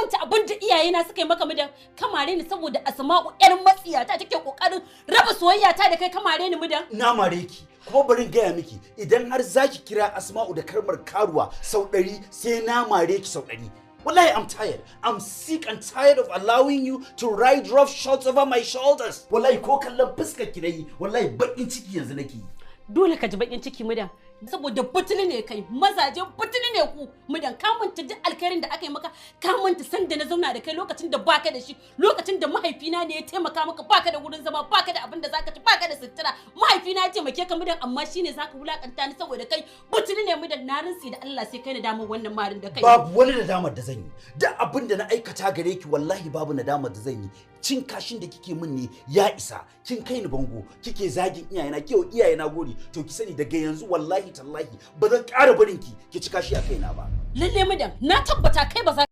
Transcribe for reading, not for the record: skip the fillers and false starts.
manta abin da iyayena suka yi maka mudan kamare ni saboda Asma'u yar matsiyata take kokarin raba soyayya ta da kai kamare ni mudan. Na mare ki kuma barin gaya miki idan har zaki kira Asma'u da kalmar karuwa sau 100 sai na mare ki sau 100. Wallahi I'm tired. I'm sick and tired of allowing you to ride rough shots over my shoulders. Wallahi ko kallon fuskar ki nayi wallahi bakin ciki yanzu nake. Dole ka ji bakin ciki mudan saboda butuli ne kai mazaje butuli ne ku mudan ka manta duk alkhairin da aka yi maka ka manta san da na zauna da kai lokacin da baka da shi lokacin da mahaifina ne ya taimaka maka baka da gurin zama baka da abin da zaka ci baka da sutura mahaifina ya taimake ka mudan amma shine zaka wulakanta ni saboda kai butuli ne mudan na rinsi da Allah sai kai nadamar wannan marin da kai babu wani nadamar da zan yi duk abin da na aikata gare ki wallahi babu nadamar da zan yi cin kashin da kike min ne ya isa kin kai ni bango kike zagin iyayena kiyo iyayena gori to ki sani daga yanzu wallahi tallahi ba zan ƙara barin ki ci kashi a kaina ba lalle mudan na tabbata kai ba za